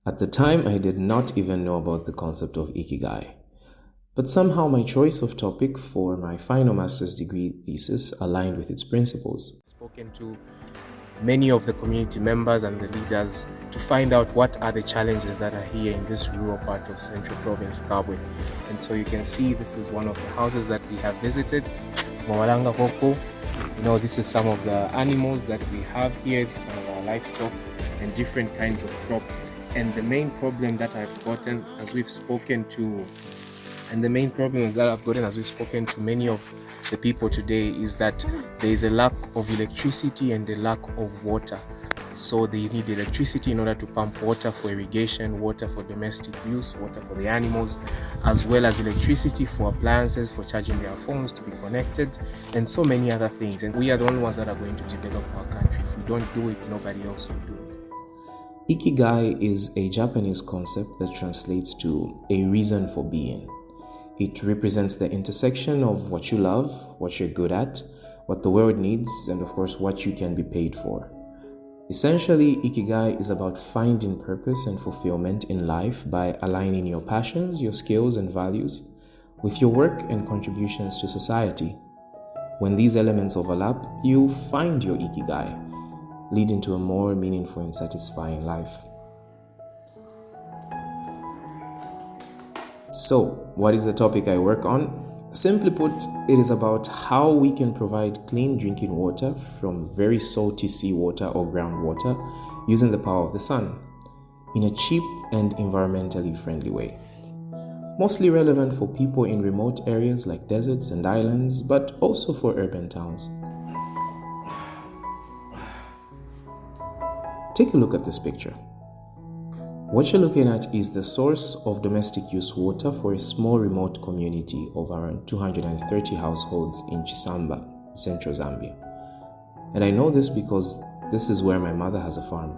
At the time, I did not even know about the concept of Ikigai. But somehow my choice of topic for my final master's degree thesis aligned with its principles. Spoken to many of the community members and the leaders to find out what are the challenges that are here in this rural part of Central Province, Kabwe. And so you can see this is one of the houses that we have visited, Mawalanga Hoko. This is some of the animals that we have here, some of our livestock and different kinds of crops. And the main problem that I've gotten as we've spoken to many of the people today is that there is a lack of electricity and a lack of water. So they need electricity in order to pump water for irrigation, water for domestic use, water for the animals, as well as electricity for appliances, for charging their phones, to be connected, and so many other things. And we are the only ones that are going to develop our country. If we don't do it, nobody else will do it. Ikigai is a Japanese concept that translates to a reason for being. It represents the intersection of what you love, what you're good at, what the world needs, and of course what you can be paid for. Essentially, Ikigai is about finding purpose and fulfillment in life by aligning your passions, your skills and values with your work and contributions to society. When these elements overlap, you find your Ikigai, leading to a more meaningful and satisfying life. So, what is the topic I work on? Simply put, it is about how we can provide clean drinking water from very salty seawater or groundwater using the power of the sun in a cheap and environmentally friendly way. Mostly relevant for people in remote areas like deserts and islands, but also for urban towns. Take a look at this picture. What you're looking at is the source of domestic use water for a small remote community of around 230 households in Chisamba, central Zambia. And I know this because this is where my mother has a farm,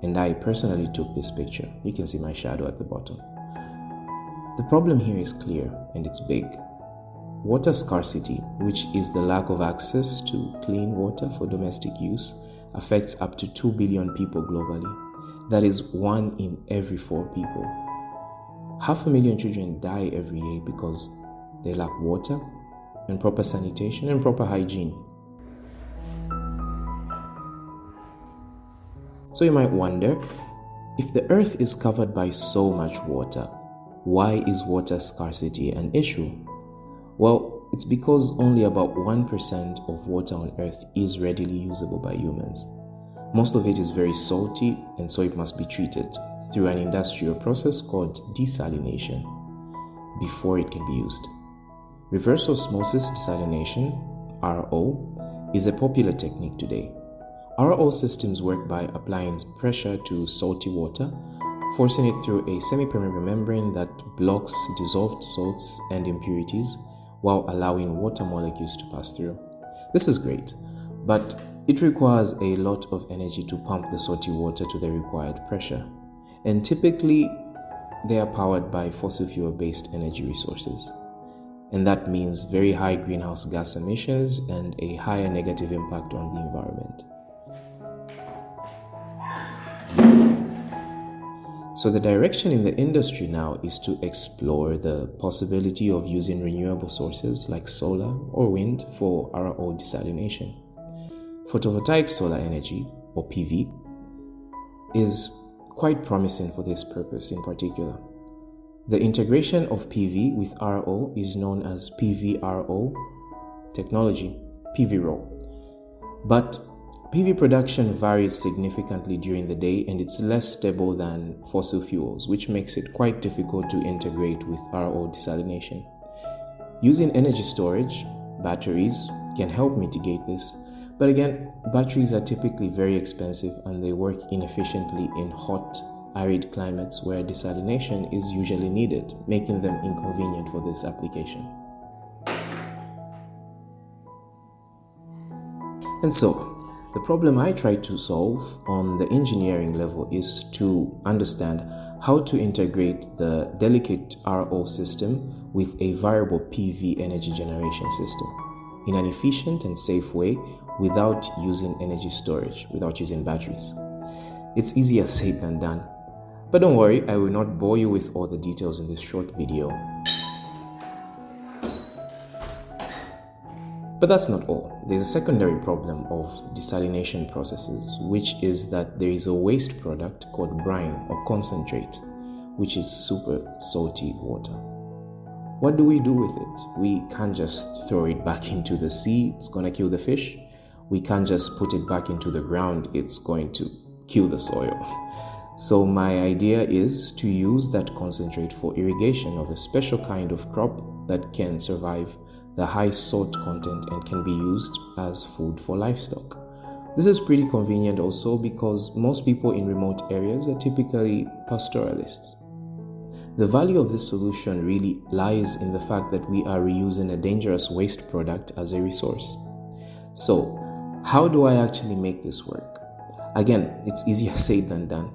and I personally took this picture. You can see my shadow at the bottom. The problem here is clear, and it's big. Water scarcity, which is the lack of access to clean water for domestic use, affects up to 2 billion people globally. That is 1 in every 4 people. 500,000 children die every year because they lack water and proper sanitation and proper hygiene. So you might wonder, if the earth is covered by so much water, why is water scarcity an issue? Well, it's because only about 1% of water on earth is readily usable by humans. Most of it is very salty, and so it must be treated through an industrial process called desalination before it can be used. Reverse osmosis desalination, RO, is a popular technique today. RO systems work by applying pressure to salty water, forcing it through a semi-permeable membrane that blocks dissolved salts and impurities while allowing water molecules to pass through. This is great, but it requires a lot of energy to pump the salty water to the required pressure, and typically they are powered by fossil fuel-based energy resources. And that means very high greenhouse gas emissions and a higher negative impact on the environment. So the direction in the industry now is to explore the possibility of using renewable sources like solar or wind for RO desalination. Photovoltaic solar energy, or PV, is quite promising for this purpose in particular. The integration of PV with RO is known as PVRO technology, PVRO. But PV production varies significantly during the day, and it's less stable than fossil fuels, which makes it quite difficult to integrate with RO desalination. Using energy storage, batteries, can help mitigate this. But again, batteries are typically very expensive and they work inefficiently in hot, arid climates where desalination is usually needed, making them inconvenient for this application. And so, the problem I try to solve on the engineering level is to understand how to integrate the delicate RO system with a variable PV energy generation system in an efficient and safe way without using energy storage, without using batteries. It's easier said than done, But don't worry, I will not bore you with all the details in this short video. But that's not all. There's a secondary problem of desalination processes, which is that there is a waste product called brine or concentrate, which is super salty water. What do we do with it? We can't just throw it back into the sea, it's gonna kill the fish. We can't just put it back into the ground, it's going to kill the soil. So my idea is to use that concentrate for irrigation of a special kind of crop that can survive the high salt content and can be used as food for livestock. This is pretty convenient also because most people in remote areas are typically pastoralists. The value of this solution really lies in the fact that we are reusing a dangerous waste product as a resource. So, how do I actually make this work? Again, it's easier said than done.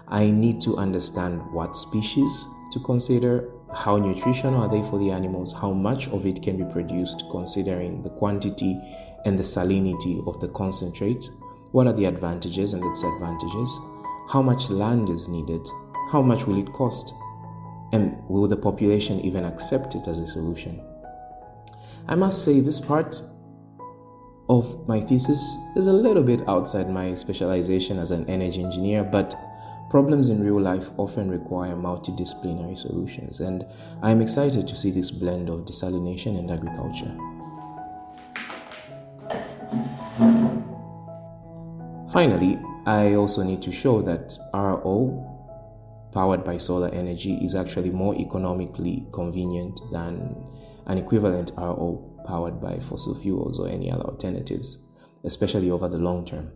I need to understand what species to consider, how nutritional are they for the animals, how much of it can be produced considering the quantity and the salinity of the concentrate, what are the advantages and disadvantages, how much land is needed, how much will it cost, and will the population even accept it as a solution? I must say this part of my thesis is a little bit outside my specialization as an energy engineer, but problems in real life often require multidisciplinary solutions, and I am excited to see this blend of desalination and agriculture. Finally, I also need to show that RO powered by solar energy is actually more economically convenient than an equivalent RO powered by fossil fuels or any other alternatives, especially over the long term.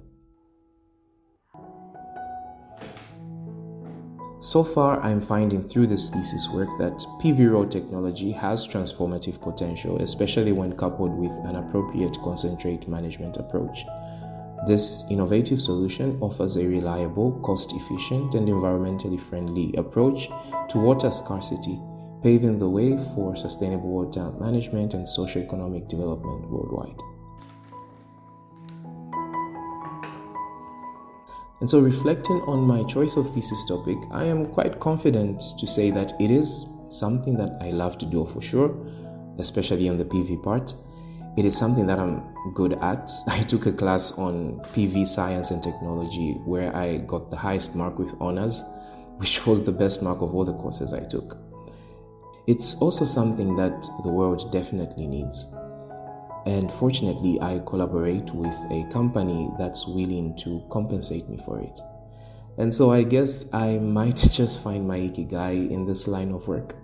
So far, I'm finding through this thesis work that PV-RO technology has transformative potential, especially when coupled with an appropriate concentrate management approach. This innovative solution offers a reliable, cost-efficient, and environmentally friendly approach to water scarcity, paving the way for sustainable water management and socio-economic development worldwide. And so, reflecting on my choice of thesis topic, I am quite confident to say that it is something that I love to do for sure, especially on the PV part. It is something that I'm good at. I took a class on PV science and technology where I got the highest mark with honors, which was the best mark of all the courses I took. It's also something that the world definitely needs. And fortunately, I collaborate with a company that's willing to compensate me for it. And so I guess I might just find my Ikigai in this line of work.